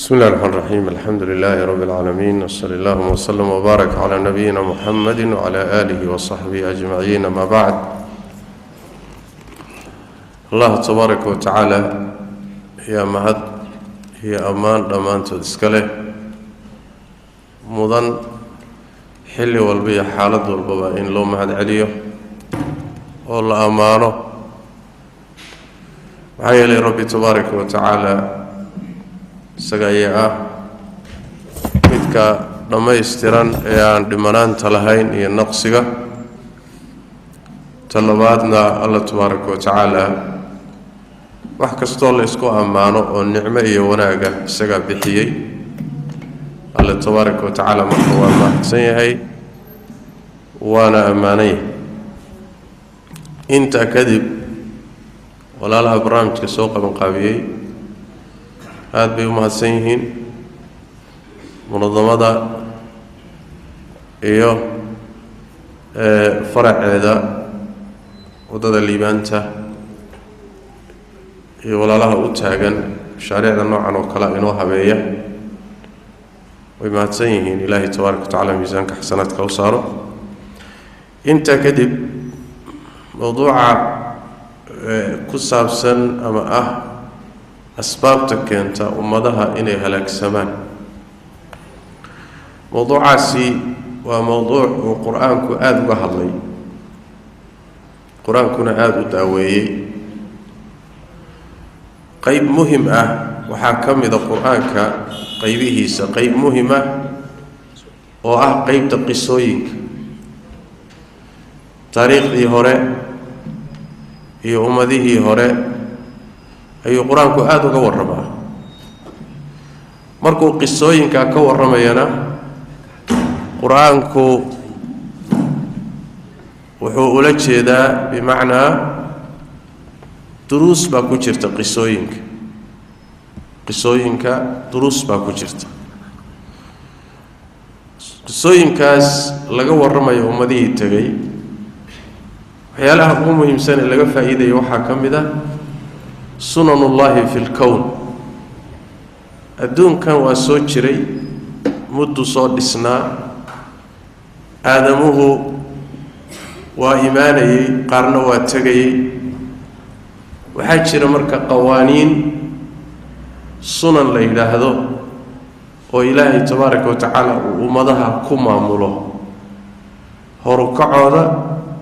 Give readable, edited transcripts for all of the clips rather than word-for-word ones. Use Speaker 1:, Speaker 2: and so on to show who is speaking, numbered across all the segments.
Speaker 1: بسم الله الرحمن الرحيم الحمد لله رب العالمين وصلى الله وسلم وبارك على نبينا محمد وعلى آله وصحبه أجمعين ما بعد الله تبارك وتعالى هي مهد هي أمان أمان تدسكله مضن حلي والبيع حالد والبابا إن لو مهد عليه والله أمانه وحيا ربي تبارك وتعالى سجايا متك لما يسترن يعني دمنان تلهين ينقصها طلباتنا الله تبارك وتعالى وحكستول إسكو أمانه والنعمة وناجا سجى بحيي الله تبارك وتعالى محور ما سيهي وانا أماني انت كذب ولا لها برامج كسوق من قابيي aad bay u mahadsan yihiin munadamada iyo faraceeda wadada liibaanta iyo walaalaha u taagan shaariicda noocan oo kale inoo habeeya way mahadsan yihiin ilaahay tabaaraka wa tacaala miisaanka xasanaadka u saaro inta kadib mawduuca ku saabsan ama أسباب تكنت ومضها إني هلاك سمان موضوع عاسي وموضوع القرآن كآد وهاللي القرآن كنا آد وداوي قيب مهمة وحاكم إذا القرآن كقيبه سقيب مهمة قيب تقصويك تاريخ ذي هراء يوم ذي هراء ayuu quraanku aad uga waramaa markuu qisooyinka ka waramayana quraanku wuxuu ula jeedaa bimaana duruus baa ku jirta qisooyinka duruus baa ku jirta qisooyinkaas laga waramayo ummadii tagay waxyaalaha ugu muhiimsan ee laga faa'iideeyo waxaa ka mid ah سنن الله في الكون الدون كان واسوجري مد صاد إسناء آدمه وإيمانه قرن واتقي وحاجر مركا قوانين سنن لإله هذا وإلهي تبارك وتعالى ومضها كما مله هركع هذا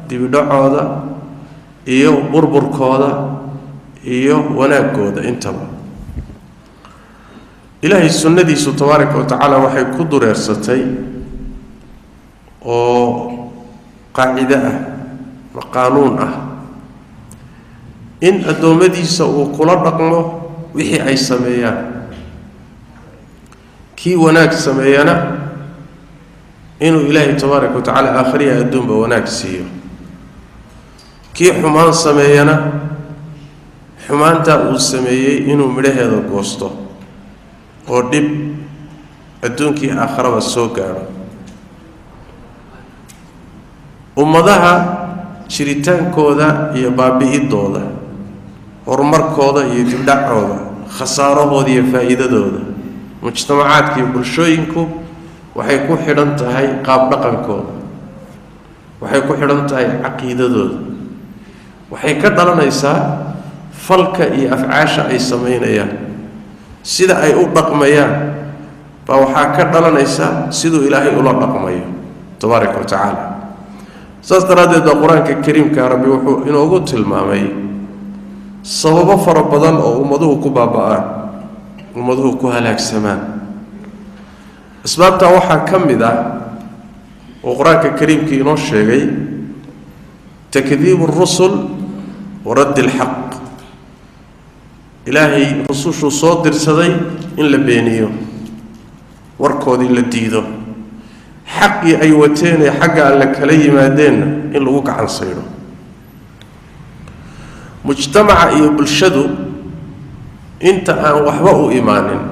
Speaker 1: دبدع هذا إيو بربر كذا iyo wanaagooda intaba ilaahay sunnadiisu tabaaraka wa tacaala waxay ku dureersatay oo qaacida ah qaanuun ah in adoomadiisa uu kula dhaqmo wixii ay sameeyaan kii wanaag sameeyana inuu ilaahay tabaaraka wa tacaala aakhiriya adduunba wanaag siiyo kii xumaan sameeyana xumaanta uu sameeyay inuu midhaheeda goosto oo dib adduunkii aakhiraba soo gaaro ummadaha jiritaankooda iyo baabi'idooda horumarkooda iyo dibdhacooda khasaarahooda iyo faa'iidadooda mujtamacaadka iyo bulshooyinku waxay ku xidhan tahay qaab dhaqankooda waxay ku xidhan tahay caqiidadooda waxay ka dhalanaysaa falka iyo afcaasha ay sameynayaan sida ay u dhaqmayaan baa waxaa ka dhalanaysa siduu ilaahay ula dhaqmayo tabaaraka wa tacaala saas daraaddeed baa qur-aanka kariimka rabbi wuxuu inoogu tilmaamay sababo fara badan oo ummaduhu ku baaba'aan ummaduhu ku halaagsamaan asbaabtaa waxaa ka mid ah oo qur-aanka kariimka inoo sheegay takdiibu rusul wa raddi alxaq ilaahay rusushuu soo dirsaday in la beeniyo warkoodii la diido xaqii ay wateen ee xagga alle kala yimaadeenna in lagu gacan saydo mujtamaca iyo bulshadu inta aan waxba u imaanin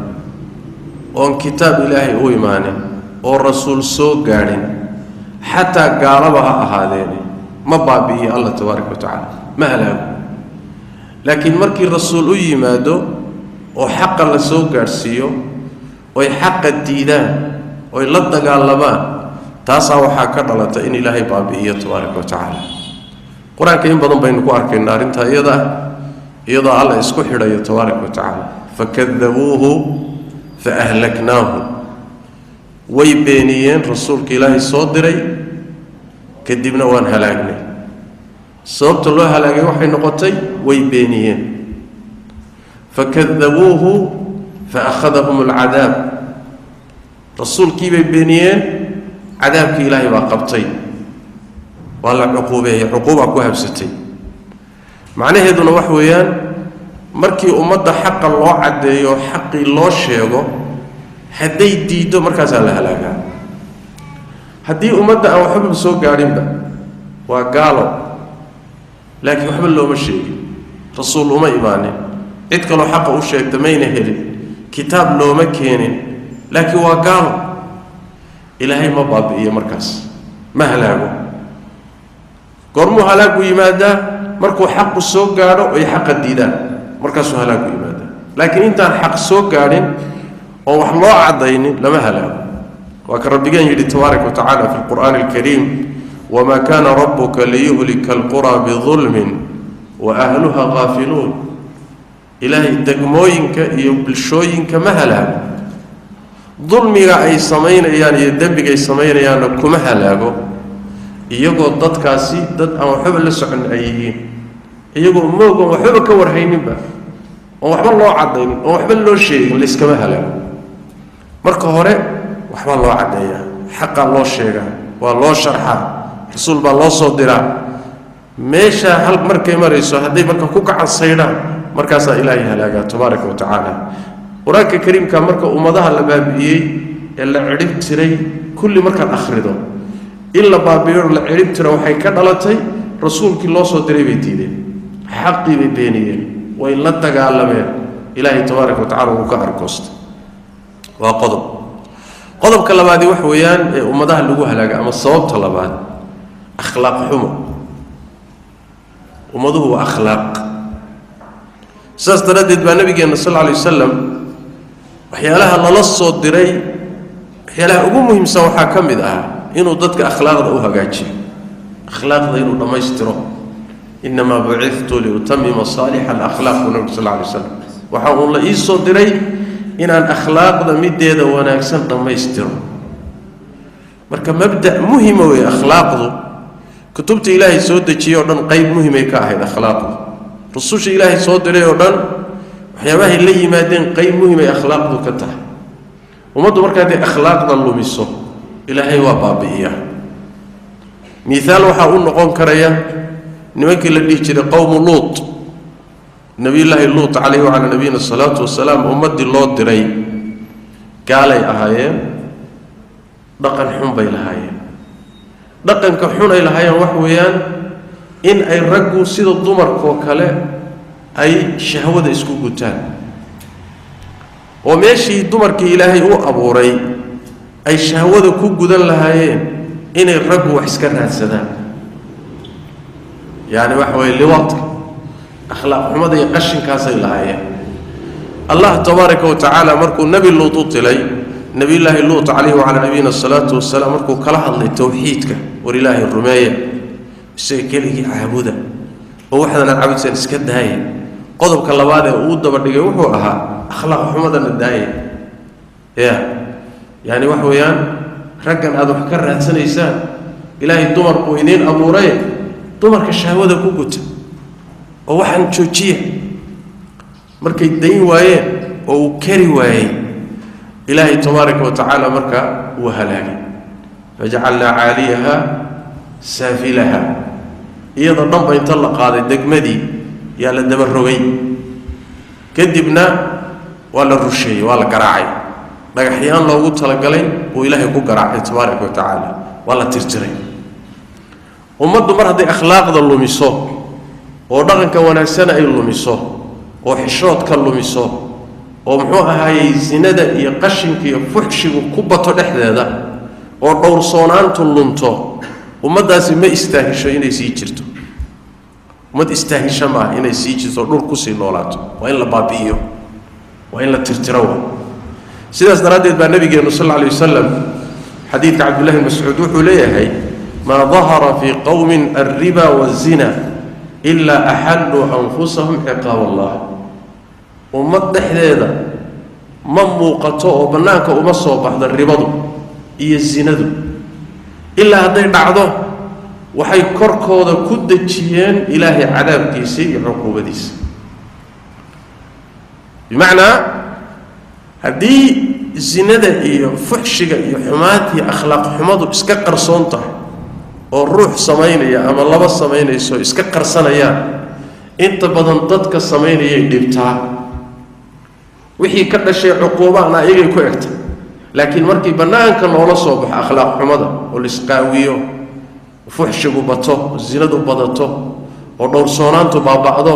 Speaker 1: oon kitaab ilaahay u imaanin oo rasuul soo gaadhin xataa gaalaba ha ahaadeen ma baabi'iyo allah tabaaraka wa tacaala ma halaago laakiin markii rasuul u yimaado oo xaq la soo gaarsiiyo oy xaqa diidaan oy la dagaalamaan taasaa waxaa ka dhalata in ilaahay baabi'iyo tabaaraka wa tacaala qur-aanka in badan baynu ku arkaynaa arrintaa iyadoo alla isku xidhayo tabaaraka wa tacaala fakadabuuhu faahlaknaahu way beeniyeen rasuulka ilaahay soo diray kadibna waan halaagnay sababta loo halaagay waxay noqotay way beeniyeen fakadabuuhu faakhadahum alcadaab rasuulkii bay beeniyeen cadaabkii ilaahay baa qabtay waa la cuquubeeyey cuquubaa ku habsatay macnaheeduna wax weeyaan markii ummadda xaqa loo caddeeyo xaqii loo sheego hadday diiddo markaasaa la halaagaa haddii ummadda aan waxba soo gaadhinba waa gaalo laakiin waxba looma sheegin rasuul uma imaanin cid kaloo xaqa u sheegta mayna helin kitaab looma keenin laakiin waa gaalo ilaahay ma baabi'iyo markaas ma halaago goormuu halaagu yimaadaa markuu xaqu soo gaadho ay xaqa diidaan markaasuu halaagu yimaadaa laakiin intaan xaq soo gaadhin oo wax loo caddaynin lama halaago waa ka rabbigeen yidhi tabaaraka wa tacaala fi lqur'aani alkariim wamaa kaana rabbuka liyuhlika alquraa bidulmin wa ahluha gaafiluun ilaahay degmooyinka iyo bulshooyinka ma halaago dulmiga ay samaynayaan iyo dembigay samaynayaanna kuma halaago iyagoo dadkaasi dad aan waxba la socon ay yihiin iyagoo moogan waxba ka warhayninba oo waxba loo cadaynin oo waxba loo sheegin la iskama halaago marka hore waxba loo cadeeyaa xaqa loo sheegaa waa loo sharxaa rasuul baa loo soo diraa meesha hal markay marayso hadday marka ku gacan saydhaan markaasaa ilaahay halaagaa tabaaraka wa tacaala qur-aanka kariimka marka ummadaha la baabi'iyey ee la cidhib tiray kulli markaad akhrido in la baabi'iyo la cidhib tiro waxay ka dhalatay rasuulkii loo soo diray bay diideen xaqii bay beeniyeen way la dagaalameen ilaahay tabaaraka wa tacaala wuu ka arkoostay waa qodobka labaadi wax weeyaan ee ummadaha lagu halaaga ama sababta labaad akhlaaq xumo ummaduhu waa akhlaaq saas daraaddeed baa nabigeenna sal alay wasalam waxyaalaha lala soo diray waxyaalaha ugu muhiimsan waxaa ka mid ah inuu dadka akhlaaqda u hagaajiyo akhlaaqda inuu dhammaystiro inamaa bucithtu liutamima saalixa alakhlaaq buu nabigu sal alay wasalam waxa uun la ii soo diray inaan akhlaaqda mideeda wanaagsan dhammaystiro marka mabda' muhima weeye akhlaaqdu kutubta ilaahay soo dejiyey oo dhan qayb muhimay ka ahayd akhlaaqdu rususha ilaahay soo diray oo dhan waxyaabahay la yimaadeen qayb muhimay akhlaaqdu ka tahay ummaddu markaa dee akhlaaqda lumiso ilaahay waa baabi'iya miaal waxaa u noqon karaya nimankii la dhihi jiray qowmu luut nabiyullaahi luut calayhi wacalaa nabiyina asalaatu wasalaam ummaddii loo diray gaalay ahaayeen dhaqan xun bay lahaayeen dhaqanka xun ay lahaayeen wax weeyaan in ay raggu sida dumarkoo kale ay shahwada isku gutaan oo meeshii dumarkii ilaahay u abuuray ay shahwada ku gudan lahaayeen inay raggu wax iska raadsadaan yani waxa weeye liwaadka akhlaaq xumada iyo qashinkaasay lahaayeen allah tabaaraka wa tacaala markuu nebi luut u tilay nebiyullaahi luut calayhi wacalaa nabiyina asalaatu wasalaam markuu kala hadlay towxiidka war ilaahay rumeeya isaga keligii caabuda oo waxdana caabudsan iska daaya qodobka labaad ee uu daba dhigay wuxuu ahaa akhlaaq xumadana daaya yani wax weeyaan raggan aad wax ka raadsanaysaan ilaahay dumar buu idiin abuuray dumarka shahwada ku guta oo waxaan joojiya markay dayn waayeen oo uu kari waayey ilaahay tabaaraka wa tacaala marka uu halaagay fajacalnaa caaliyaha saafilaha iyadoo dhanba inta la qaaday degmadii yaa la daba rogay kadibna waa la rusheeyey waa la garaacay dhagaxyaan loogu talagalay buu ilaahay ku garaacay tabaaraka wa tacaala waa la tirtiray ummaddu mar hadday akhlaaqda lumiso oo dhaqanka wanaagsana ay lumiso oo xishoodka lumiso oo muxuu ahaayey sinada iyo qashinka iyo fuxshigu ku bato dhexdeeda oo dhowrsoonaantu lunto ummaddaasi ma istaahisho inay sii jirto ummad istaahisho maaha inay sii jirto dhul kusii noolaato waa in la baabi'iyo waa in la tirtiro sidaas daraaddeed baa nabigeenu sal alla alay wasalam xadiidka cabdullahi bn mascuud wuxuu leeyahay maa dahara fii qowmin alriba wazina ilaa axalluu anfusahum ciqaab allah ummad dhexdeeda ma muuqato oo bannaanka uma soo baxda ribadu iyo zinadu ilaa hadday dhacdo waxay korkooda ku dejiyeen ilaahay cadaabkiisa iyo cuquubadiisa bimacnaa haddii zinada iyo fuxshiga iyo xumaantii akhlaaq xumadu iska qarsoon tahay oo ruux samaynaya ama laba samaynayso iska qarsanayaan inta badan dadka samaynayay dhibtaa wixii ka dhashay cuquubaana ayagay ku egta laakiin markii bannaanka loola soo baxo akhlaaq xumada oo laisqaawiyo fuxshigu bato zinadu badato oo dhowrsoonaantu baaba'do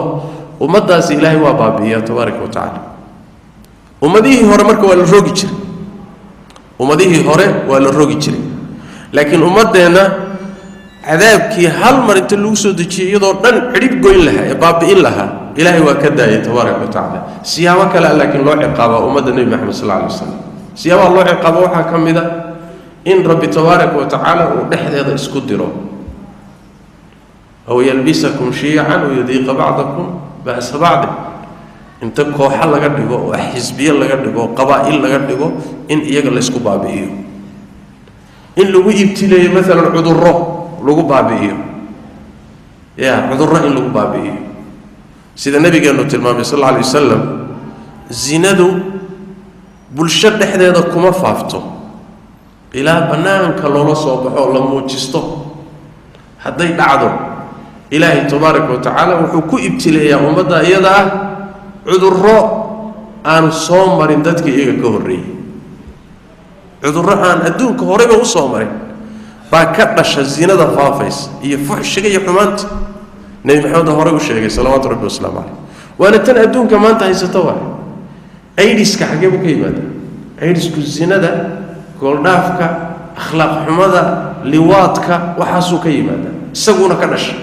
Speaker 1: ummaddaasi ilaahay waa baabi'iyaa tabaaraka wa tacaala ummadihii hore marka waa la rogi jiray ummadihii hore waa la rogi jiray laakiin ummaddeenna cadaabkii hal mar inta lagu soo dejiyey iyadoo dhan cidhib goyn lahaa ee baabi'in lahaa ilaahay waa ka daayay tabaaraka wa tacaala siyaabo kale laakiin loo ciqaabaa ummadda nebi maxamed sal alla alay wasalam siyaabaha loo ciqaabo waxaa ka mid a in rabbi tabaaraka wa tacaala uu dhexdeeda isku diro aw yalbisakum shiican wayudiiqa bacdakum ba'sa bacdi inta kooxa laga dhigo oo xisbiye laga dhigo oo qabaa'il laga dhigo in iyaga la isku baabi'iyo in lagu ibtileeyo maalan cudurro lagu baabi'iyo cudurro in lagu baabi'iyo sida nabigeenu tilmaamay sal alla alay wasalam zinadu bulsho dhexdeeda kuma faafto ilaa bannaanka loola soo baxo oo la muujisto hadday dhacdo ilaahay tabaaraka wa tacaala wuxuu ku ibtileeyaa ummadda iyada ah cudurro aan soo marin dadkii iyaga ka horreeyey cudurro aan adduunka horeyba u soo marin baa ka dhasha zinada faafaysa iyo fuxshiga iyo xumaanta nebi maxamed horey u sheegay salawaatu rabbi wasalaamu caleyh waana tan adduunka maanta haysato waay aidiska xaggee buu ka yimaada aidisku zinada gooldhaafka akhlaaq xumada liwaadka waxaasuu ka yimaada isaguna ka dhasha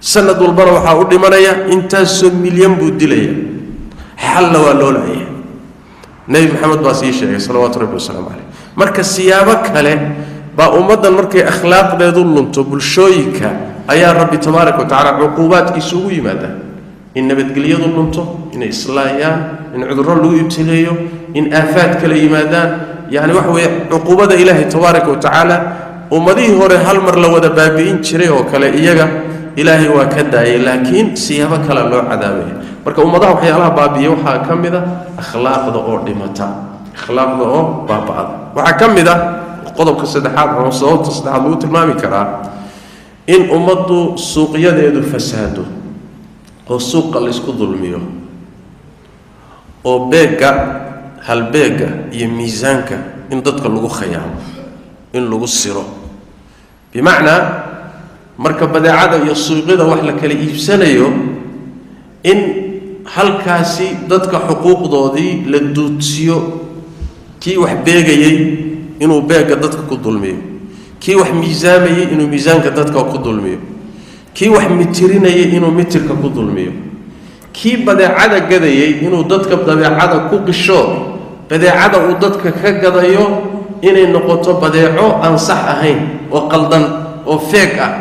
Speaker 1: sanad walbana waxaa u dhimanaya intaasoo milyan buu dilaya xalna waa loo laaya nebi maxamed baa sii sheegay salawaatu rabbi wasalaamu caleyh marka siyaabo kale baa ummaddan markay akhlaaqdeedu lunto bulshooyinka ayaa rabbi tabaaraka wa tacaala cuquubaadkiisa ugu yimaada in nabadgelyadu lunto inay islaayaan in cudurro lagu ibtileeyo in aafaad kala yimaadaan yani waxa weeye cuquubada ilaahay tabaaraka wa tacaala ummadihii hore hal mar la wada baabi'in jiray oo kale iyaga ilaahay waa ka daayay laakiin siyaabo kale loo cadaabaya marka ummadaha waxyaalaha baabi'iya waxaa ka mid a akhlaaqda oo dhimata akhlaaqda oo baaba'ada waxaa ka mid a qodobka saddexaad ama sababta saddexaad lagu tilmaami karaa in ummaddu suuqyadeedu fasaado oo suuqa la isku dulmiyo oo beegga halbeegga iyo miisaanka in dadka lagu khayaamo in lagu siro bimacnaa marka badeecada iyo suuqyada wax la kala iibsanayo in halkaasi dadka xuquuqdoodii la duudsiyo kii wax beegayey inuu beegga dadka ku dulmiyo kii wax miisaamayey inuu miisaanka dadka ku dulmiyo kii wax mitirinayay inuu mitirka ku dulmiyo kii badeecada gadayay inuu dadka badeecada ku qisho badeecada uu dadka ka gadayo inay noqoto badeeco aan sax ahayn oo qaldan oo feeg ah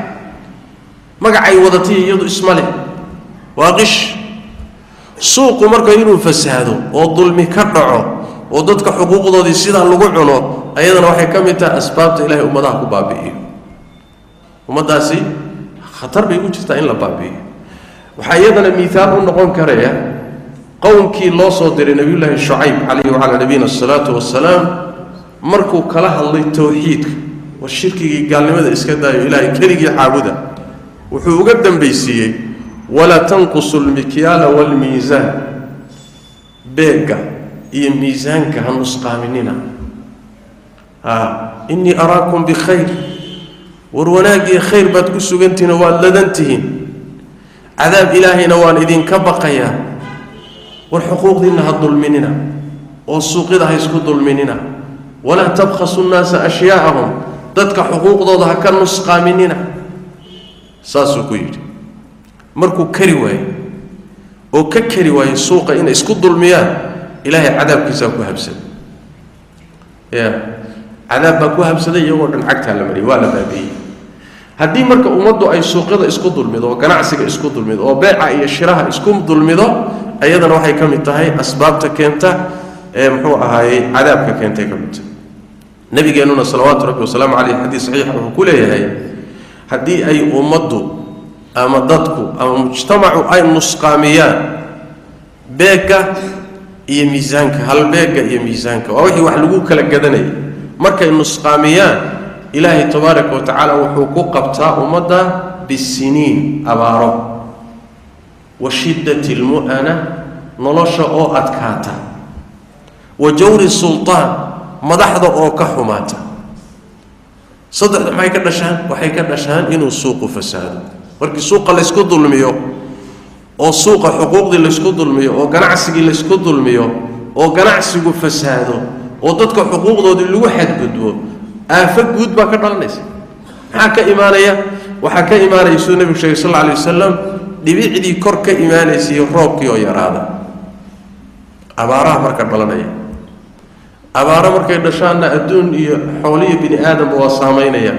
Speaker 1: magacay wadatay iyadu isma leh waa qish suuqu marka inuu fasaado oo dulmi ka dhaco oo dadka xuquuqdoodii sidaa lagu cuno ayadana waxay ka mid tahay asbaabta ilaahay ummadaha ku baabi'iyo ummaddaasi khatar bay ku jirtaa in la baabi'iyo waxaa iyadana miihaal u noqon karaya qowmkii loo soo diray nebiyullaahi shucayb calayhi wacalaa nabiyina asalaatu wassalaam markuu kala hadlay towxiidka oo shirkigii gaalnimada iska daayo ilaahay keligii caabuda wuxuu uga dambaysiiyey walaa tanqusu lmikyaala waalmiisaan beegga iyo miisaanka ha nusqaaminina innii araakum bikhayr war wanaag iyo khayr baad ku sugantihiin oo waad ladan tihiin cadaab ilaahayna waan idinka baqayaa war xuquuqdiinna ha dulminina oo suuqyada ha isku dulminina walaa tabkhasu nnaasa ashyaa'ahum dadka xuquuqdooda ha ka nusqaaminina saasuu ku yidhi markuu kari waayo oo ka kari waayo suuqa inay isku dulmiyaan إلهي عذاب كيسا كوهبسد يا عذاب كوهبسد يقول أن عكتها لمري ولا بابي هدي مركا أمضوا أي سوقيدا إسكو ظلميدا وقناعسيga إسكو ظلميدا وبيعا إيا شراها إسكو ظلميدا أيضا waxay kamid tahay asbaabta keenta muxuu ahaayay cadaabka keentay kamid nabigeenuna salawaatu rabbi wa salaamu alayhi hadii saxiix ah ku leeyahay hadii ay ummaddu ama dadku ama mujtamacu ay nusqaamiyaan beeka iyo miisaanka hal beeka iyo miisaanka waa wixii wax lagu kala gadanay markay nusqaamiyaan إلهي تبارك وتعالى وحقوق قبطاء أمدا بالسنين أبارو وشدة المؤنة نلش أو أتكاتا وجور السلطان مدحض أو كحماتا صدق ما يكدشان وحيكدشان إنه سوق فساد ولكن سوق اللي يسكد الميو أو سوق حقوق اللي يسكد الميو أو قناعسي اللي يسكد الميو أو قناعسي فساده أو ضدك حقوق ضد اللي واحد قدوه آفق قد ما كان الناس حكى إيمانية وحكى إيمانية سنة النبي صلى الله عليه وسلم دبيعدي كرك إيمانية سيروك يرادا أبارة مركب بلنية أبارة مركب دشان الدون حولي بني آدم وصامينية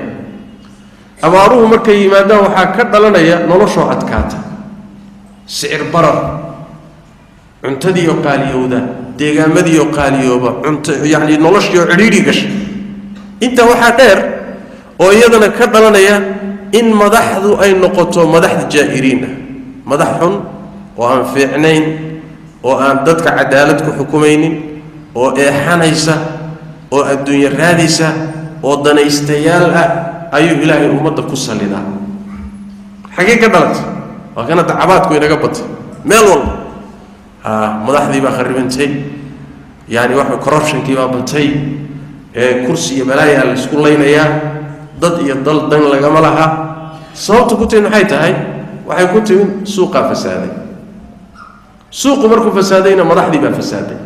Speaker 1: أباروه مركب إيمانه وحكى بلنية نلشوا عتكاتا سعر برر عنتدي يقال يودا ديغامدي يقال يوبا يعني نلش يعريري قش inta waxa dheer oo iyadana ka dhalanaya in madaxdu ay noqoto madaxda jaahiriina madax xun oo aan fiicnayn oo aan dadka cadaalad ku xukumaynin oo eexanaysa oo adduunyo raadisa oo danaystayaal ah ayuu ilaahay ummadda ku salidaa xagee ka dhalatay waa kana dacabaadku inaga batay meel walba madaxdii baa kharibantay yani waxa corruption-kii baa batay كرسي بلايا الاسكول لينيا ضد يضل دن لغما لها صوت كنتين maxay tahay waxay ku timin suuqa fasaaday suuq markuu fasaadayna madaxdii baa fasaaday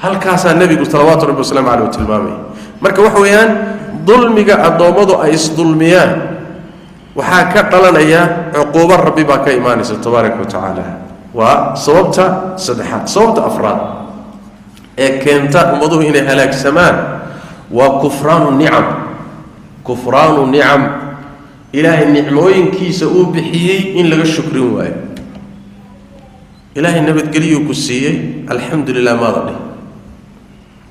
Speaker 1: halkaas nabiga sallallahu alayhi wa sallam alayhi tilmaamay marka wax weeyaan dulmiga adoomadu ay isdulmiyaan waxa ka dhalanaya cuquubo rabbi baa ka iimaanaysa tabaaraka wa taala wa sababta saddexaad sababta afraad ee keenta ummaduhu inay halaagsamaan وكفران النعم كفران النعم إلهي النعموين كيسا بحيي إن لغا الشكرين واي إلهي النبي تقليو كسيي الحمد لله ما ضني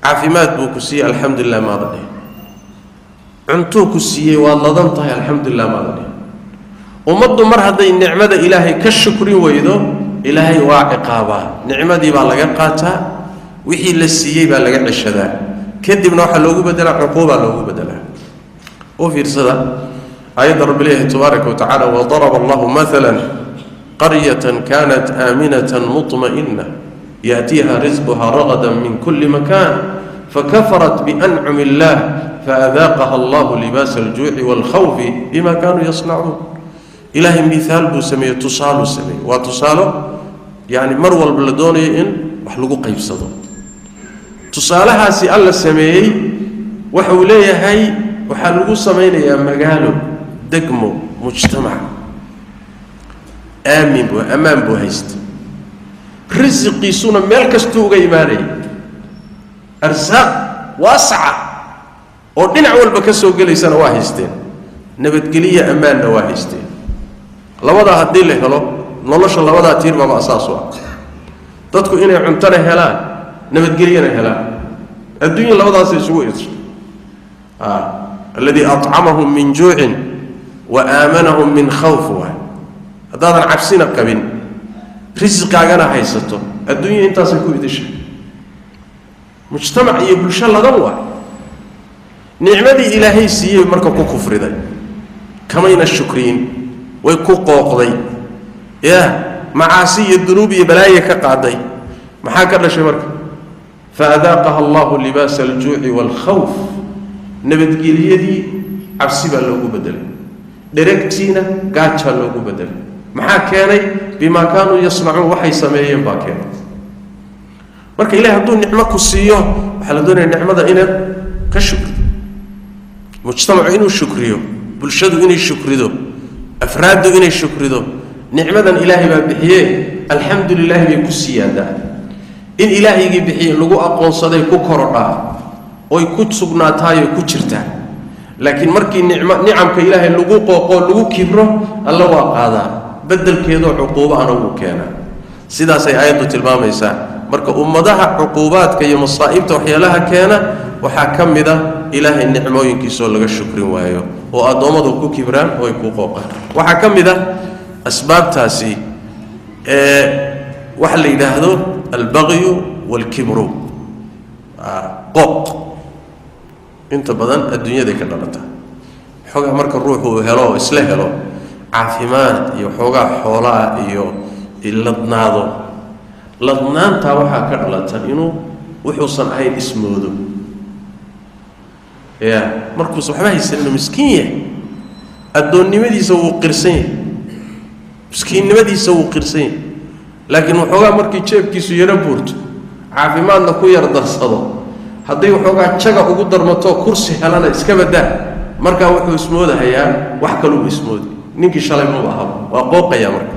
Speaker 1: عافمات بو كسيي الحمد لله ما ضني عنتو كسيي والله ضمطها الحمد لله ما ضني ومضوا مرهد النعمة إلهي كالشكرين ويدو إلهي واعقابا نعمة دي بالغا قاتا وحي للسيي بالغا عشدا كدبنا waxa loogu bedela cuquba loogu bedela oo fiirsada ayada rabbihi tabaaraka wa ta'ala wa daraba Allah mathalan qaryatan kanat aminatan mutma'inna yatiha rizquha ragadan min kulli makan fakafarat bi an'ami Allah فأذاقها الله لباس الجوع والخوف بما كانوا يصنعون إلهي مثال بسمية تصال سمي وتصاله يعني مروى البلدوني إن وحلقوا قيب صدر تصالها سي الله سمي وحوليه هاي وحلقوا سمين يا مقالو دقمو مجتمع آمن بو أمان بو هيست رزقي سونا ملكستو غيماني أرزاق واسعة ودين عول بكسو قليسان واهيستين نبتقلية أمان واهيستين لوضع هدين له هلو نولش لوضع تير بابا أساسوا تدكو إني عنتنا هلان نبتقلينا هلان الدنيا لوضع سيسوئ الذي أطعمهم من جوع وآمنهم من خوف هذا عبسين بكبين رزق عقنا هيستو الدنيا انت سيكوئ دش مجتمع يقول شاء الله دوا نعمة إلهي سيئ مركب كفر ذي كمين الشكرين ويكو قوقضي يا معاصي الذنوب بلايا كقعدي محاكر لشي مركب فأذاقها الله لباس الجوع والخوف نبت قيليدي عبسيبا لوغو بدل ديركتينا قاتشا لوغو بدل محاكاني بما كانوا يصنعون وحي سميين باكين مركب إلهي هدون نعمة كسيئة وحلدون النعمة إنا كشكر مجتمع إنه شكريه بلشدو إنه شكريه أفرادو إنه شكريه نعمة إلهي بحيه الحمد لله بكسيادة in ilaahaygi bixiye lagu aqoonsaday ku korodhaa oy ku sugnaataay ku jirtaa laakiin markii nicamka ilaahay lagu qooqo lagu kibro alla waa qaadaa bedelkeedo cuquubo ana uu keenaa sidaas ay aayadu tilmaamaysaa marka ummadaha cuquubaadka iyo masaa'ibta waxyaalaha keena waxaa ka mid ah ilaahay nicmooyinkiisoo laga shukrin waayo oo addoommadu ku kibraan oo ay ku qooqaan waxaa ka mid ah asbaabtaasi waxa la yidhaahdo albagyu waalkibru qooq inta badan adduunyaday ka dhalata xoogaa marka ruuxu helo oo isla helo caafimaad iyo xoogaa xoolaa iyo ladnaado ladnaantaa waxaa ka dhalata inuu wuxuusan ahayn ismoodo ya markuusa waxba haysan inuu miskiin yahay addoonnimadiisa wuu qirsan yahay miskiinnimadiisa wuu qirsan yahay laakiin waxoogaa markii jeebkiisu yaro buurto caafimaadna ku yar darsado hadday waxoogaa jaga ugu darmato kursi helana iska badaa markaa wuxuu ismoodahayaa wax kaluu ismoodi ninkii shalay maba ahaba waa qooqayaa marka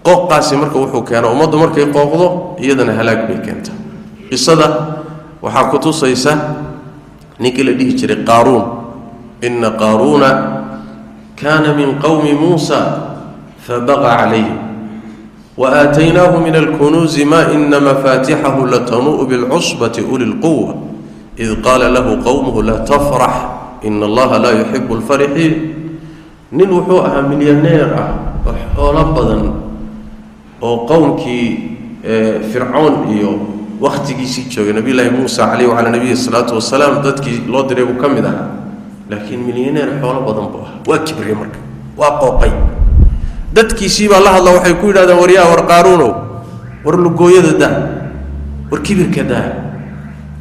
Speaker 1: qooqaasi marka wuxuu keenaa ummaddu markay qooqdo iyadana halaag bay keentaa qisada waxaa ku tusaysa ninkii la dhihi jiray qaaruun ina qaaruuna kaana min qawmi muusa fabaqa calayhim وآتيناه من الكنوز ما إن مفاتحه لتنوء بالعصبة أولي القوة إذ قال له قومه لا تفرح إن الله لا يحب الفرحين نلوحوها مليونير وحول بدن وقومك فرعون إيو وقت جيسيتشو نبي الله موسى عليه وعلى نبيه الصلاة والسلام ضدك لا دريبو كم ده لكن مليونير حول بدن بوها وكبر يمرك وقوقي dadkiisii baa la hadla waxay ku yidhahdeen waryaa war qaaruunow war lugooyada daa war kibirka daa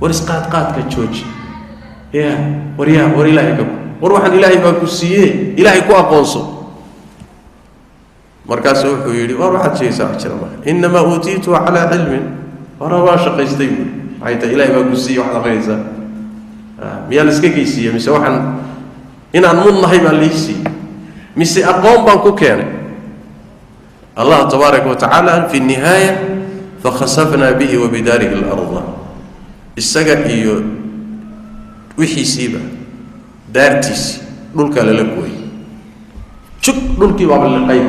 Speaker 1: war isqaadqaadka jooji waryaa war ilaahay ka war waxaan ilaahay baa ku siiyey ilaahay ku aqoonso markaasuu wuxuu yidhi war waxaad sheegaysaa wax jira maaha innamaa uutiitu calaa cilmin hore waan shaqaystay buuri waxay tahay ilaahay baa ku siiyey waxaad aqrinaysaa miyaa la iska geysiiye mise waxaan inaan mudnahay baa lii siiyey mise aqoon baan ku keenay الله تبارك وتعالى في النهاية فخسفنا به وبداره الأرض السجع إيو وحي سيبا دارتيس دولك للكوي شك دولكي باب القيم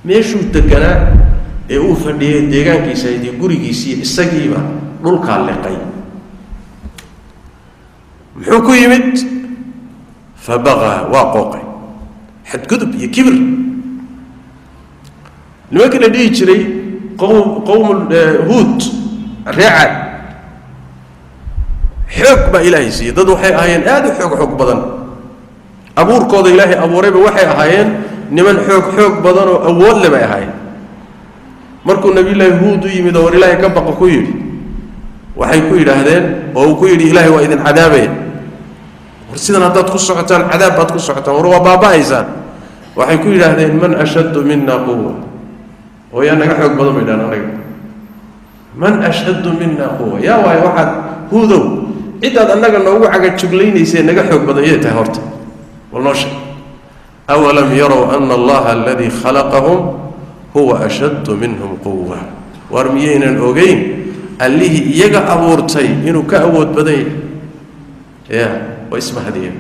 Speaker 1: ميشو تكنا إيو فديه ديغان كي سيدي قري كي سي السجيبا دولك للقيم محوكو يمت فبغى واقوقي حد كذب يكبر لماذا دي جري قوم هود رعد حكم إلهي سي ضد وحي أهين آدو حك بدن أبور كود إلهي أبو ريب وحي أهين نمن حك بدن أول لما أهين مركو النبي الله هود يمي دور إلهي كم بقى كوير وحي كوير هذين أو كوير إلهي وإذن عذابه ورسيدنا هذا تخص عتان عذاب تخص عتان وروا بابا إيزان وحي كوير هذين من أشد منا قوة ويا نجحك بدو ميدان عليك من أشد منا قوة يا واي واحد هودو إذا أنك نوع حاجة شغلين يصير نجحك بدو يتهرت والله شيء أولم يروا أن الله الذي خلقهم هو أشد منهم قوة ورميين الأوجين اللي يجا أورتي إنه كأود بدي يا واسمه هديه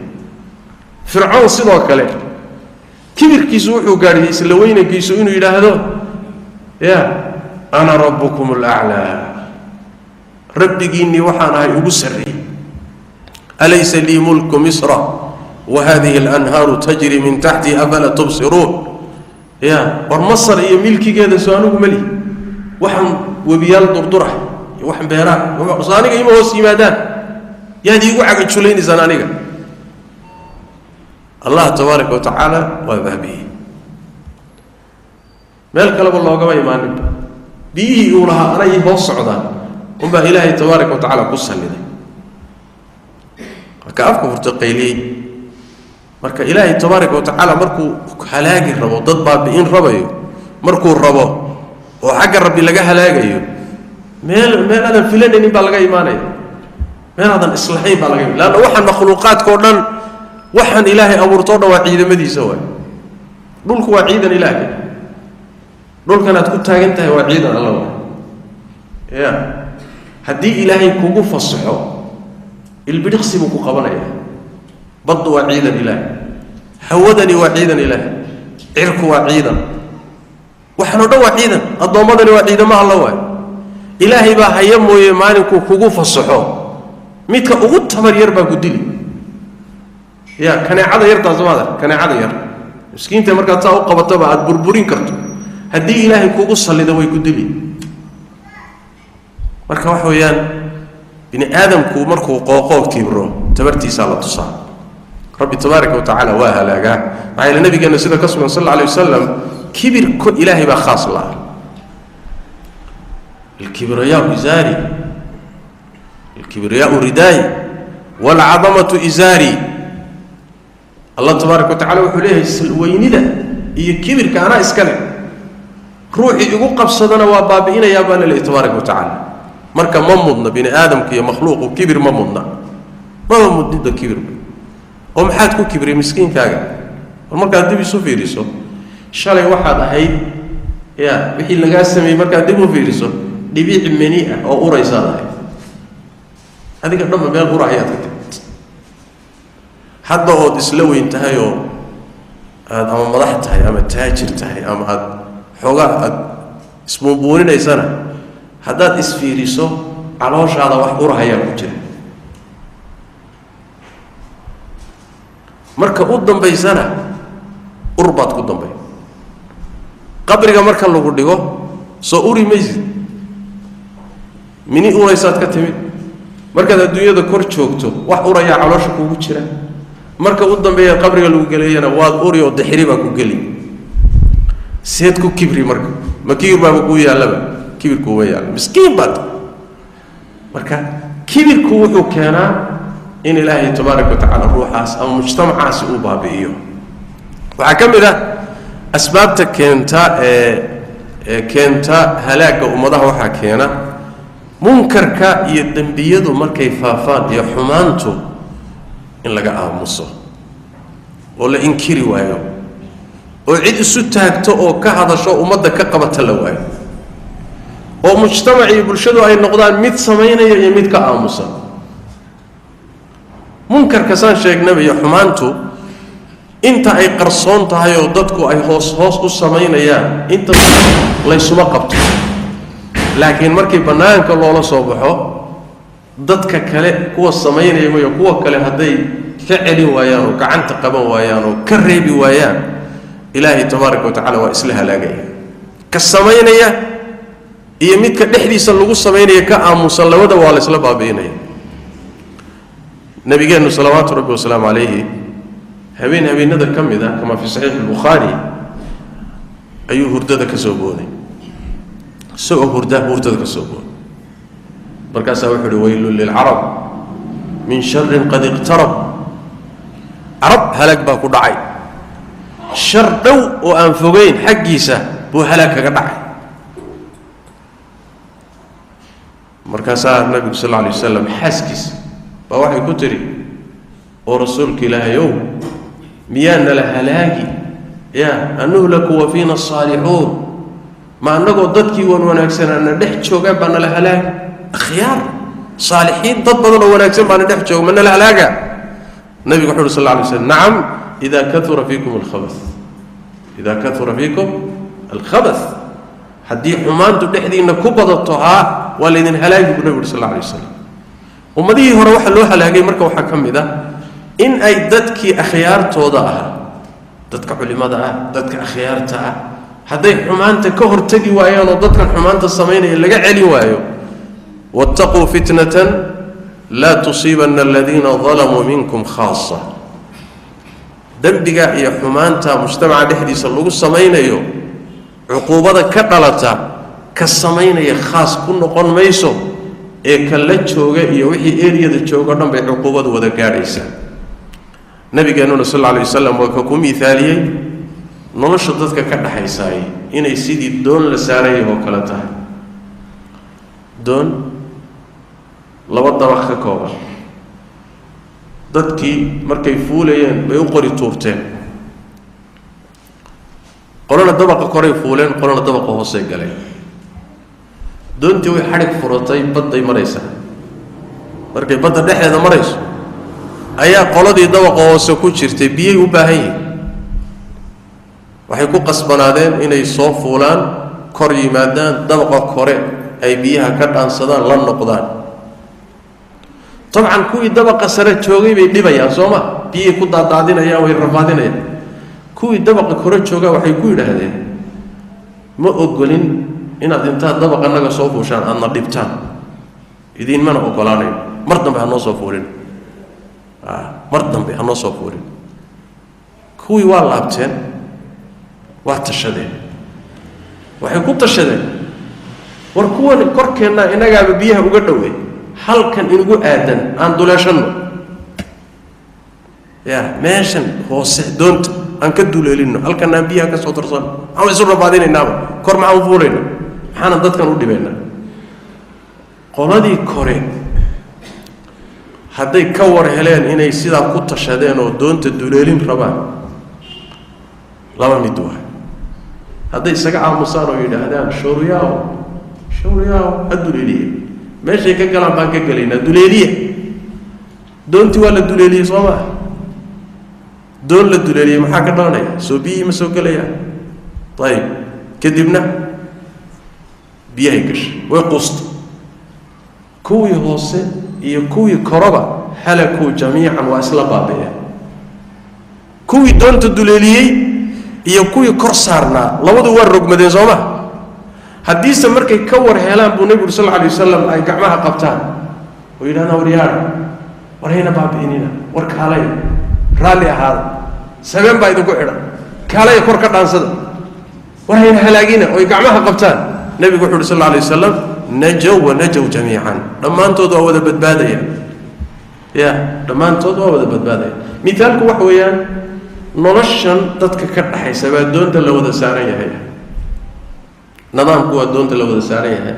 Speaker 1: فرعون صدق كلام كبر كيسوح وقاري يسلوين كيسو إنه إلى هذا يا أنا ربكم الأعلى ربي إني وحنا يبصري أليس لي ملك مصر وهذه الأنهار تجري من تحتي أفلا تبصرون يا والمصر هي ملكي كذا سؤالك ملي وحن وبيال دردره وحن بيران وصانيك يما هو سيمادان يا دي يقول حق تشولين زنانيك الله تبارك وتعالى وبابه مالك لب الله قبل إيمانك دي يقولها أنا يهوى الصعدان وما إلهي تبارك وتعالى قصة لذي كأفكم ارتقيلي مركا إلهي تبارك وتعالى مركو هلاقي الربو ضد بابئين ربيو مركو الربو وحق ربي لقى هلاقي مال هذا فلان إني بلقى إيماني مال هذا إصلاحين بلقى لأنه وحن مخلوقات كورنان وحن إلهي أورطونا وعيدا مدي سوا دولك وعيدا إلهي دول كانت كنت هاجنتها وعيدا الله يا هدي إلهي كوكو فصحو البدقسي بكو قبنايا بض وعيدا إلهي هودني وعيدا إلهي عرك وعيدا وحنو دو وعيدا الضومدني وعيدا ما الله واي إلهي با هيمو يمانكو كوكو فصحو ميتك أغد تمر يربا قدلي يا كان عاد يرتا زماده كان عاد ير مسكين تمركا تا او قبطبا اد بربرين كرتو هدي الهي كوغو صليده way gudili marka wax weeyaan in aadamku markuu qooqo kibro tabartiisa la tusaa rabbi tabaaraka wa taala wa halaga ayna nabigeena sida ka sugan sallallahu alayhi wasallam kibir ku ilaahi ba khaas la الكبرياء إزاري الكبرياء رداي والعظمة إزاري الله تبارك وتعالى وحليه السلوين ده يكبر كأنا إسكاله روحي يقول قبصدنا وبابئنا يا بان الله تبارك وتعالى مركا ممضنا بين آدم كي مخلوق وكبر ممضنا ما ممضنا ده كبر ومحاتكو كبر مسكين كاغا ومركا دبي سوفيريسو شالي واحد هاي يا بحي لقاسمي مركا دبو فيريسو دبيع منيئة أو أوريسا هاي هذه قد نما بين أورياتك حتى هو تسلوي انتهايو أما مضحتهاي أما تاجرتهاي أما حوغا اسمه بونين أي سنة حداد اسفيريسو على وش هذا وحقورها هيا كجري مركا قدام بي سنة أربط قدام بي قبرك مركا اللي قردقو سو أوري ميزي مني أوريسات كتمي مركا الدنيا دا كور جوجتو wax uraya caloosha kugu jira marka u dambeeya qabriga lagu galeeyana waad uriyo dixiriba ku gali seed ku kibri marka ma kibir baa ku yaalaba kibirku waa yaal miskiin bad marka kibirku wuxuu keenaa in ilaahay tabaaraka taala ruuxaas ama mujtamacaas uu baabi'iyo waxa kamid ah asbaabta keenta halaaga ummadaha waxa keena munkarka iyo dambiyadu markay faafaan iyo xumaantu in laga aamuso oo la inkiri waayo oo cid isu taagto oo ka hadasho ummadda ka qabata la waayo oo mujtamaci bulshadu ay noqdaan mid sameeynaya iyo mid ka aamusa munkarka saan sheegnay iyo xumaantu inta ay qarsoon tahay oo dadku ay hoos u sameynayaan inta la isuma qabto laakiin markii banaanka loola soo baxo dadka kale kuwa sameynaya iyo kuwa kale haday ka celin waayaan oo gacanta qaban waayaan oo ka reebi waayaan ilaahi tabaaraka wa taala waa isla halaagay ka sameynaya iyo midka dhexdiisa lagu sameynaya ka aamusan labada waa la isla baabiinay nabigeenu salawaatu rabbi wa salaam alayhi habeenada kamida kama fi sahih al-bukhari ayuu hurdada ka soo booday سوء هردة كسوء بركاسا وحده ويل للعرب من شر قد اقترب عرب هلاك باكو دعي شر دو وأنفقين حقيسة بو هلاك دعي بركاسا النبي صلى الله عليه وسلم حاسكس فوحي كتري ورسولك لها يوم ميان لهلاكي يا أنهلك وفينا الصالحون ما أنقو ضدكي ونكسن أن نحن شوقا بأن الهلاك خيار صالحين ضد بدل ونكسن بأن نحن شوقا من الهلاك النبي صلى الله عليه وسلم نعم إذا كثر فيكم الخبث إذا كثر فيكم الخبث حدي حمان تبدحدي إن كبض الطهاء والذين الهلاك بالنبي صلى الله عليه وسلم وما دي هو روح اللوحة لهاجي مركب وحكم إذا إن أي ضدكي أخيار توضعها ضدك علماء ضدك أخيار تاع هذي حمانته كهر تجي وياه نضدك حمانته الصمين اللي قاعد وياه واتقوا فتنة لا تصيبن الذين ظلموا منكم خاصة دمدقا يا حمانته مجتمع دحدي صلوا الصمين يو عقوبة كقلته كالصمين يا خاص كل قن ميسو كلت شوقة يوحي إيريا الشوقة نم بعقوبة وذكاريسة نبي قالوا صلى الله عليه وسلم وككم مثالي nolosha dadka ka dhaxaysay inay sidii doon la saaray oo kala tahay doon laba dabaq ka kooban dadkii markay fuulayeen bay u qori tuurteen qolana dabaqa koray fuuleen qolana dabaqa hoose galeen doontii way xarig furatay badday maraysaa markay badda dhexdeeda marayso ayaa qoladii dabaqa hoose ku jirtay biyay u baahan yihiin waxay ku qasbanaadeen inay soo fuulaan kor yimaadaan dabaqa kore ay biyaha ka dhaansadaan la noqdaan طبعا kuwii dabaqa sare joogay bay dhibayaan sooma biyay ku daadaadinayaan way rafaadinayaan kuwii dabaqa kore jooga waxay ku yiraahdeen ma ogolin inaad inta dabaqa naga soo fuushaan aadna dhibtaan idin mana ogolaanayn mar dambe ha noo soo fuulin mar dambe ha noo soo fuulin kuwii waa laabteen waa tashadeen waxay ku tashadeen war kuwan korkeena inagaaba biyaha uga dhawey halkan inugu aadan aan duleeshano ya meeshan hoose doonta aan ka duleelino halkan aan biyaha ka soo tarsan aan isu rabaadinaynaaba kor ma aan fuulayna maxaan dadkan u dhibayna qoladii kore hadday ka war heleen inay sidaa ku tashadeen oo doonta duleelin rabaan laba mid waa hadday isaga aamusaan oo yidhaahdaan showriyaaw haduleeliye meeshay ka galaan baan ka gelaynaa duleeliye doontii waa la duleeliyey soo maa doon la duleeliyey maxaa ka dhalanaya soo biyihii ma soo gelayaan ayib kadibna biyahay gashay way quusta kuwii hoose iyo kuwii koraba halakuu jamiican waa isla baabi'een kuwii doonta duleeliyey iyo kuwii kor saarnaa labadu waa rogmadeen soo maa haddiise markay ka war helaan buu nebigu sal alla alay wasalam ay gacmaha qabtaan oo yidhahdaan waryaara war hayna baabi'inina war kaalaya raalli ahaada sabeen baa idinku xidhan kaalaya kor ka dhaansada war hayna halaagina oo ay gacmaha qabtaan nebigu wuxuu uhi sal alla alay wasalam najow wa najow jamiican dhammaantood waa wada badbaadaya ya dhammaantood waa wada badbaadaya mithaalku waxa weeyaan noloshan dadka ka dhaxaysa baa doonta la wada saaran yahay nidaamku waa doonta la wada saaran yahay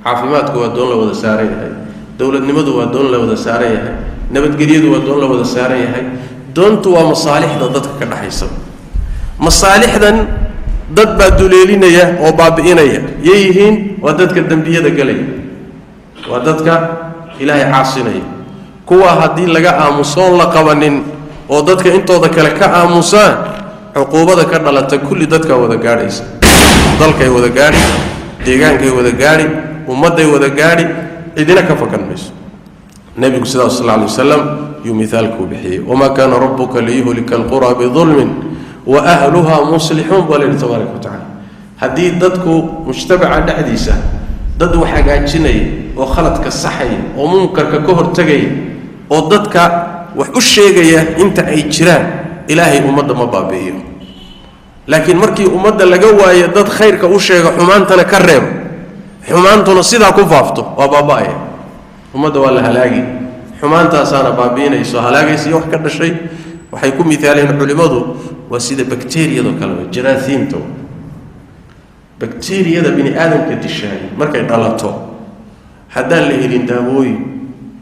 Speaker 1: caafimaadku waa doon la wada saaran yahay dowladnimadu waa doon la wada saaran yahay nabadgelyadu waa doon la wada saaran yahay doontu waa masaalixda dadka ka dhaxaysa masaalixdan dad baa duleelinaya oo baabi'inaya yeeyihiin waa dadka dambiyada galaya waa dadka ilaahay caasinaya kuwa haddii laga aamusoon la qabanin oo dadka intooda kale ka aamusaan cuquubada ka dhalata kulli dadka wada gaadhaysa dalkay wada gaadhi deegaankay wada gaadhi ummadday wada gaadhi cidina ka fakan mayso nebigu sidaas sal alla alay wasalam yuu mithaalkuu bixiyey wamaa kaana rabbuka liyuhlika alqura bidulmin wa ahluhaa muslixuun baa layidhi tabaaraka wa tacala haddii dadku mujtamaca dhexdiisa dad wax hagaajinaya oo khaladka saxaya oo munkarka ka hortegaya oo dadka wax u sheegaya inta ay jiraan ilaahay ummadda ma baabi'iyo laakiin markii ummadda laga waayo dad khayrka u sheega xumaantana ka reebo xumaantuna sidaa ku faafto waa baaba'aya ummadda waa la halaagi xumaantaasaana baabi'inayso halaagaysa iyo wax ka dhashay waxay ku mithaaleen culimmadu waa sida bakteeriyada kale jaraasiimta bakteeriyada bini aadamka dishaay markay dhalato haddaan la helin daawooyin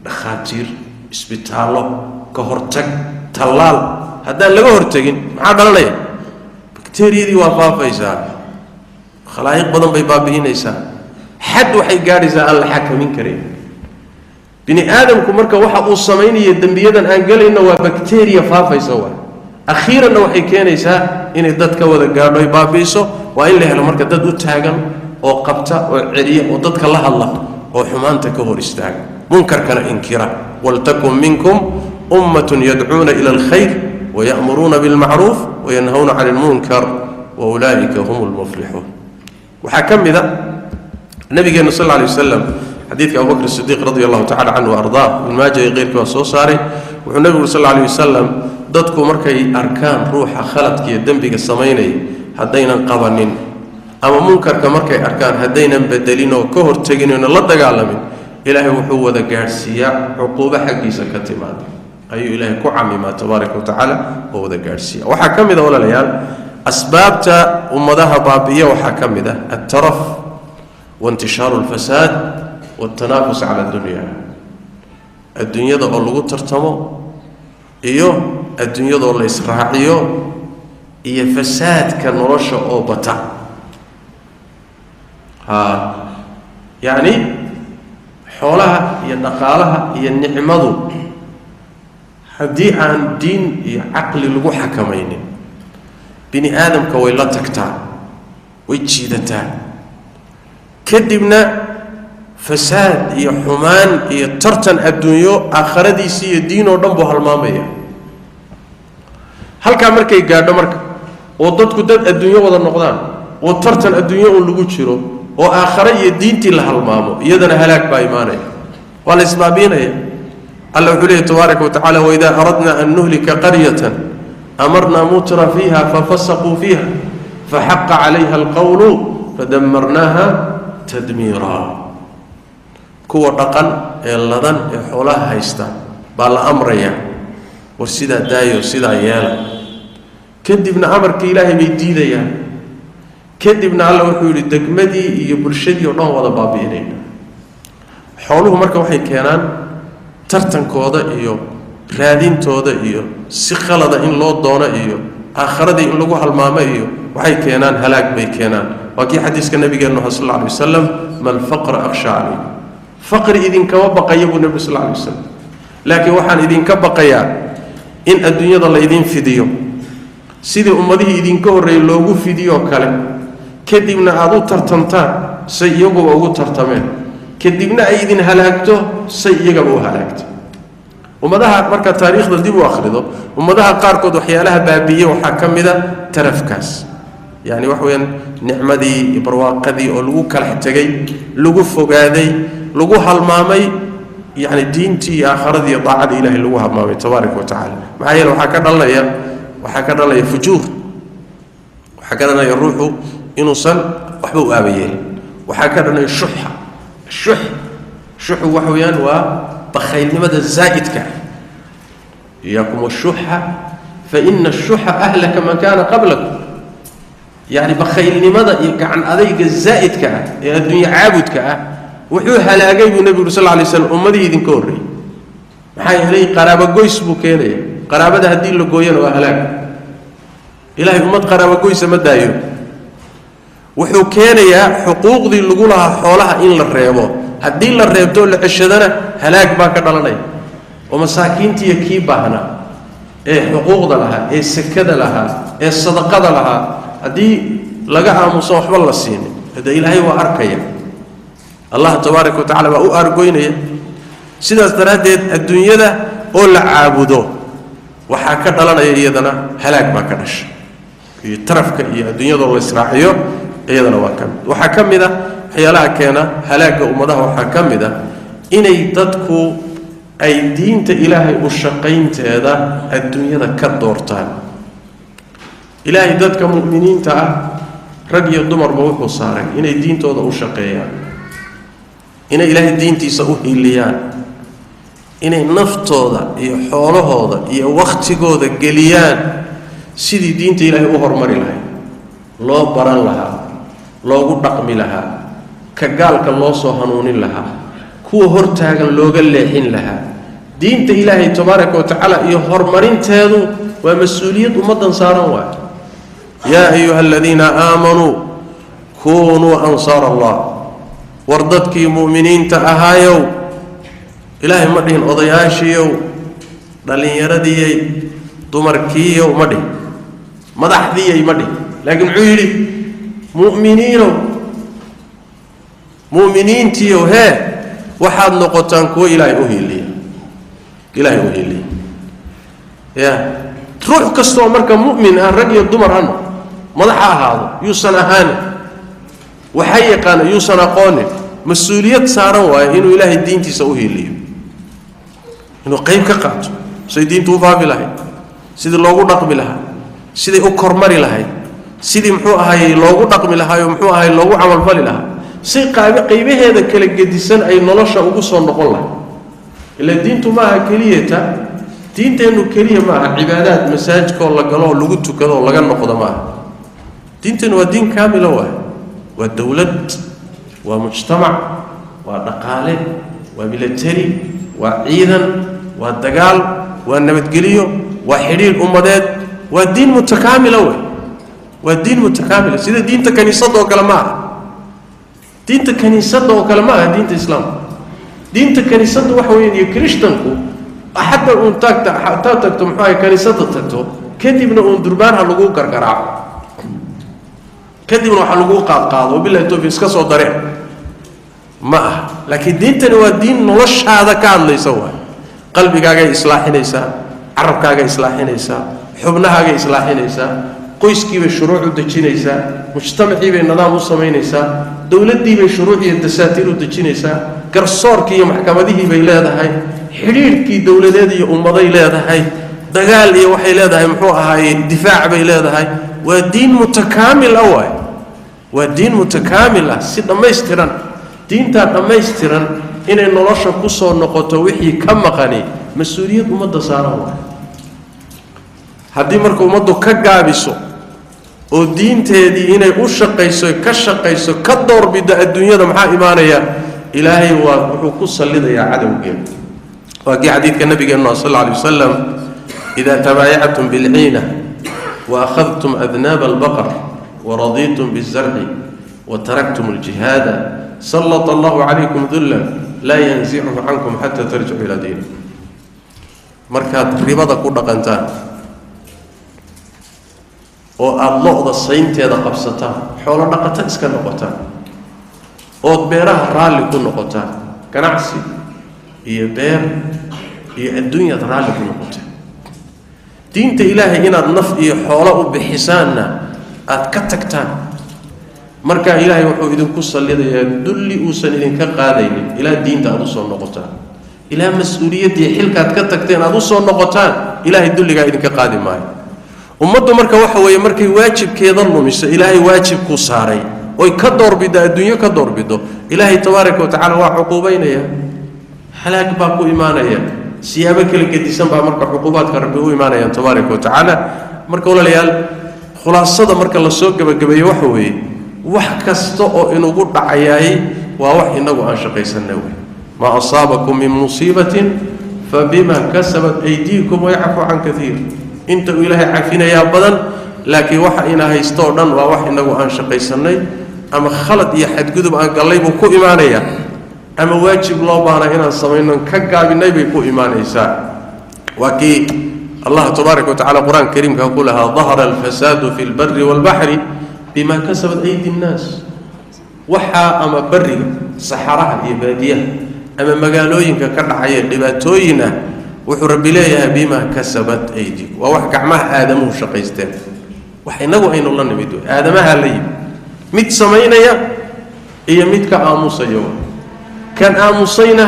Speaker 1: dhakhaatiir isbitaallo ka hortag tallaal haddaan laga hortagin maxaa dhalanaya bakteeriyadii waa faafaysaa khalaa'iq badan bay baabi'inaysaa xad waxay gaadhaysaa aan la xakamin karin bini aadamku marka waxa uu samaynayo dembiyadan aan galayno waa bakteeriya faafaysa waa akhiiranna waxay keenaysaa inay dad ka wada gaadho ay baabi'iso waa in la helo marka dad u taagan oo qabta oo celiya oo dadka la hadla oo xumaanta ka hor istaaga munkarkana inkira waltakun minkum ummatun yadcuuna ila alkhayr ويأمرون بالمعروف وينهون عن المنكر وأولئك هم المفلحون وحكم ذا النبي صلى الله عليه وسلم حديث أبو بكر الصديق رضي الله تعالى عنه وأرضاه من ما جاء غير كواسوساري والنبي صلى الله عليه وسلم ضدكم مركي أركان روح خلط كي الدنبي السميني هدينا قبنين أما منكر كمركي أركان هدينا بدلين وكهر تجنين الله دجالمين إلهي وحوة جارسيا عقوبة حقي سكتمات أي إلهي كعمي ما تبارك وتعالى هو ذا جارسيا وحكم ذا ولا ليال أسبابت أمضاها بابية وحكم ذا الترف وانتشار الفساد والتنافس على الدنيا ذا الله ترتمو إيوه الدنيا ذا الله إسرائيو إيه فساد كنرش أو بتاع يعني حولها ينقالها ينعمضوا هدي عن دين عقل لغو حكمين بني آدم كويلا تكتا ويجيدتا كدبنا فساد حمان ترتن الدنيا آخردي سي الدين ودنبو هالمامية هل كان مركي قادة مركي وددك دد الدنيا ودا النقدان وترتن الدنيا ولغو تشيرو وآخري الدين تي لهالمامو يدنا هلاك بايماني والإسبابين الله عليه تبارك وتعالى وإذا أردنا أن نهلك قرية أمرنا متر فيها ففسقوا فيها فحق عليها القول فدمرناها تدميرا كو رقن اللذن حولها هيستا بالأمرية والسيدة دايو سيدة يالا كدبنا أمرك إلهي بيديديا كدبنا الله وحولي دقمدي يبرشدي ونوه وضا بابينين حوله مركا وحي كينان tartankooda iyo raadintooda iyo si khalada in loo doono iyo aakhirada in lagu halmaamo iyo waxay keenaan halaag bay keenaan waqti xadiiska nabigeena sallallahu alayhi wasallam mal faqr akhsha alayhi faqri idin kama baqayo nabi sallallahu alayhi wasallam laakiin waxaan idin ka baqayaa in adduunyada la idin fidiyo sidii ummadihi idin ka horeeyay loogu fidiyo kale kadibna aad u tartantaan say iyagu ugu tartameen kadibna ay idin halaagto say iyaga u halaagto ummadaha marka taariikhda dib u akhrido ummadaha qaarkood waxyaalaha baabiye waxa kamida tarafkaas yani wax weyn nicmadii barwaaqadii oo lagu kala tagay lagu fogaaday lagu halmaamay yani diintii aakhiradii daacada ilaahay lagu halmaamay tabaaraka wa taala maxaa yeelay waxa ka dhalaya fujuur waxa ka dhalaya ruuxu inuusan waxba u aabayeen waxa ka dhalaya شح وحويان وبخيل لماذا زائد كان إياكم الشح فإن الشح أهلك من كان قبلكم يعني بخيل لماذا عن أذيك الزائد كان الدنيا عابد كان وحوها لا جيب النبي صلى الله عليه وسلم أمدي يدين كوري محاي هلي قرابة قويس بكيني قرابة هدين لقويان وأهلاك إلهي أمد قرابة قويس مدايو وحو كينيا حقوق دي اللي قولها حولها إن للريبو هدين للريبتو اللي عشدنا هلاك باكا دلني ومساكين تيكي باهنا حقوق لها سكة لها الصدقة لها هدي لقاها مصوح والله السيني هذا إلهي وأركيا الله تبارك وتعالى وأرقيني سيدة تردد الدنيا ده أولا عابدو وحاكا دلنا يدنا هلاك باكا نش يترفك الدنيا ده والإسرائيل أيضا واكم وحكم ذا حيالها كان هلاك أمضاه وحكم ذا إن يتدكو أي دين إلهي والشقين هذا الدنيا ذا كالدورتان إلهي ذاتك مؤمنين تا رجي الدمر بوح وصارك إن الدين توضع والشقيان إن إلهي الدين تيسأوه إليان إن النفط هذا يحوله هذا يوقت هذا قليان سيدي دين إلهي أهر مري لها لو بران لها loogu dhaqmi lahaa ka gaalka loo soo hanuunin lahaa kuwa hortaagan looga leexin lahaa diinta ilaahay tabaaraka wa tacaala iyo horumarinteedu waa mas'uuliyad ummadan saaran waa yaa ayuha alladina aamanuu kunuu ansaar allah wardadkii mu'miniinta ahaayow ilaahay ma dhihin odayaashiyow dhalinyaradiyay dumarkiiyow ma dhihin madaxdiyay ma dhihin laakiin muxuu yidhi مؤمنين تيو هي واحد نقطان كو إلهي أهيلي يا تروح كستو مركا مؤمن الرجل الضمر عنه مضحى هذا يوصل هاني وحيقان يوصل قاني مسؤولية ساروا إنه إلهي الدين تسويه لي إنه قيم كقات سيدين توفى بلاهي سيد الله نقم لها سيد أكر مري لهاي سيدي محوها هاي لوغو دقمي لها ومحوها هاي لوغو عمل فالي لها سي قيبه هذا كلا قديسان أي نلاشا وقصوا نقول الله إلا دينتو معها كليتا دينتا إنه كلية معها عبادات مساجك والله قالوا لغتو كذا والله قال نقضى معها دينتا إنه دين كامل هو والدولة ومجتمع ودقالة وميلتري وعيدا والدقال والنبتقليو وحرير أمداد والدين متكامل هو والدين متكامل سيدا دين تكنيسات وكلامها diinta kaniisadda oo kale ma aha diinta islaamka diinta kaniisadda waxa weeyaan iyo kirishtanku axadda uun tagto muxuu ahay kaniisadda tagto kadibna uun durbaanha lagu gargaraaco kadibna waxa lagu qaadqaado billahi tawfiiq iska soo dareen ma aha laakiin diintani waa diin noloshaada ka hadlaysa waa qalbigaaga islaaxinaysa carabkaaga islaaxinaysa xubnahaaga islaaxinaysa qoyskiibay shuruuc u dejinaysaa mujtamaciibay nidaam u samaynaysaa dowladdiibay shuruuc iyo dasaatiir u dejinaysaa garsoorkii iyo maxkamadihii bay leedahay xidhiidhkii dowladeed iyo ummaday leedahay dagaal iyo waxay leedahay muxuu ahaayey difaac bay leedahay waa diin mutakaamil ah waay waa diin mutakaamil ah si dhammaystiran diintaa dhammaystiran inay nolosha ku soo noqoto wixii ka maqani mas-uuliyad ummadda saaran waay haddii marka ummaddu ka gaabiso oo diinteedii inay u shaqayso ka shaqayso ka doorbiddo adduunyada maxaa imaanaya ilaahay waa wuxuu ku sallidayaa cadowgeeda waa kii xadiidka nabigeenna sal alla alay wasalam idaa tabaayactum bilciina wa akhadtum adnaaba albaqar waradiitum bizarci wa taraktum aljihaada sallata allahu calaykum dullan laa yansicuhu cankum xataa tarjicu ilaa diinikum markaad ribada ku dhaqantaan oo aada lo-da saynteeda qabsataan xoolo dhaqato iska noqotaan ood beeraha raalli ku noqotaan ganacsi iyo beer iyo adduunyaad raalli ku noqotaan diinta ilaahay inaad naf iyo xoolo u bixisaanna aad ka tagtaan markaa ilaahay wuxuu idinku sallidayaa dulli uusan idinka qaadaynin ilaa diinta aad usoo noqotaan ilaa mas-uuliyaddii xilkaad ka tagteen aad usoo noqotaan ilaahay dulligaa idinka qaadi maayo ummaddu marka waxa weeye markay waajibkeeda lumiso ilaahay waajibkuu saaray oy ka doorbiddo adduunyo ka doorbido ilaahay tabaaraka wa tacaala waa cuquubaynaya halaag baa ku imaanaya siyaabo kala gedisan baa marka cuquubaadka rabbi u imaanayaan tabaaraka wa tacaala marka walaalayaal khulaasada marka la soo gabagabeeyo waxa weeye wax kasta oo inugu dhacayaay waa wax inagu aan shaqaysanay wey maa asaabakum min musiibatin fabima kasabat aydiikum wayacfu can kaiir inta uu ilaahay cafinayaa badan laakiin waxa ina haysto oo dhan waa wax inagu aan shaqaysanay ama khalad iyo xadgudub aan gallay buu ku imaanayaa ama waajib loo baahnaa inaan samaynon ka gaabinay bay ku imaanaysaa waa kii allah tabaaraka wa tacala qur-aanka kariimka ku lahaa dahara alfasaadu fi lbari waalbaxri bima kasabat aydi nnaas waxaa ama bariga saxaraha iyo baadiyaha ama magaalooyinka ka dhacaya dhibaatooyin ah wuxuu rabbi leeyahay bima kasabat aydikum waa wax gacmaha aadamuhu shaqaysteen wax inagu aynu la nimid aadamaha la yimid mid samaynaya iyo mid ka aamusaya kan aamusayna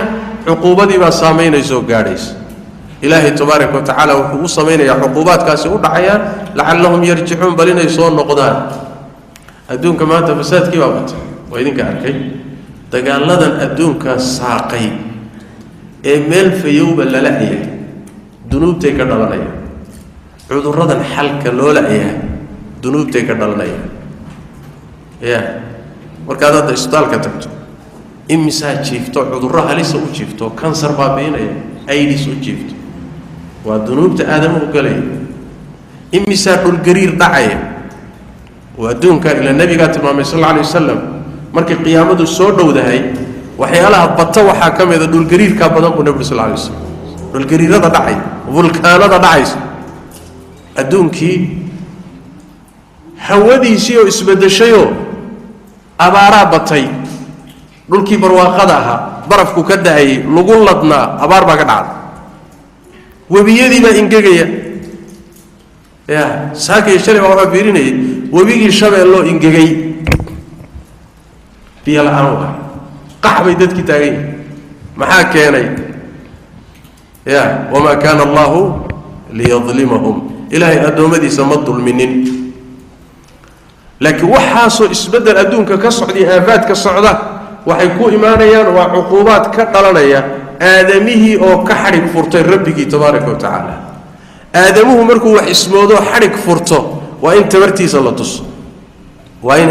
Speaker 1: cuquubadii baa saamaynaysa oo gaadhaysa ilaahay tabaaraka wa tacaala wuxuu u samaynayaa cuquubaadkaasi u dhacayaan lacallahum yarjicuun bal inay soo noqdaan adduunka maanta fasaadkii baa batay waa idinka arkay dagaaladan adduunka saaqay ee meel fayowba lala yahay dunuubtay ka dhalanayaan cudurradan xalka loo la-yahay dunuubtay ka dhalanayaan ya markaad hadda isbitaalka tagto imisaa jiifto cudurro halisa u jiifto kansar baabiinaya aidis u jiifto waa dunuubta aadamuhu galaya imisaa dhulgariir dhacaya waa adduunka ila nabigaa tilmaamay sal alla alay wasalam markay qiyaamadu soo dhowdahay waxyaalaha bata waxaa ka mida dhulgariirkaa badan buu nebigu sal alla alay wasalam dhulgariirada dhacay vulkaanada dhacaysa adduunkii hawadiisii oo isbeddeshayoo abaaraa batay dhulkii barwaaqada ahaa barafku ka da-ayay lagu ladnaa abaar baa ka dhacday webiyadii baa ingegaya ya saakay shalay baa waxaa fiirinayay webigii shabeelloo ingegay biyo la-aan waay qax bay dadkii taagan yihin maxaa keenay ya wamaa kaana allahu liyadlimahum ilaahay addoommadiisa ma dulminin laakiin waxaasoo isbeddel adduunka ka socday aafaadka socda waxay ku imaanayaan waa cuquubaad ka dhalanaya aadamihii oo ka xadhig furtay rabbigii tabaaraka wa tacaala aadamuhu markuu wax ismoodoo xadhig furto waa in tabartiisa la tuso waa in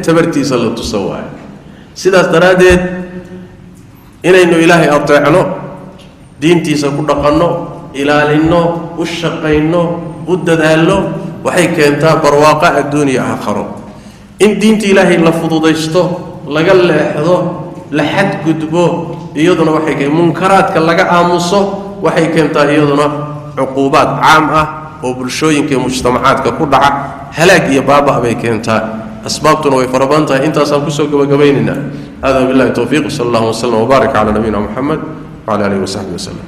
Speaker 1: tabartiisa la tuso waayo sidaas daraaddeed inaynu ilaahay ateecno diintiisa ku dhaqanno ilaalinno u shaqayno u dadaalno waxay keentaa barwaaqo adduuniya aakharo in diinta ilaahay la fududaysto laga leexdo la xad gudbo iyaduna waxay keentaa munkaraadka laga aamuso waxay keentaa iyaduna cuquubaad caam ah oo bulshooyinka iyo mujtamacaadka ku dhaca halaag iyo baaba bay keentaa asbaabtuna way farabadan tahay intaasaan kusoo gabagabaynayna hada billahi tawfiiq sallallahu alayhi wa sallam wa baraka ala nabiyina muhammad wa ala alihi wa sahbihi wa sallam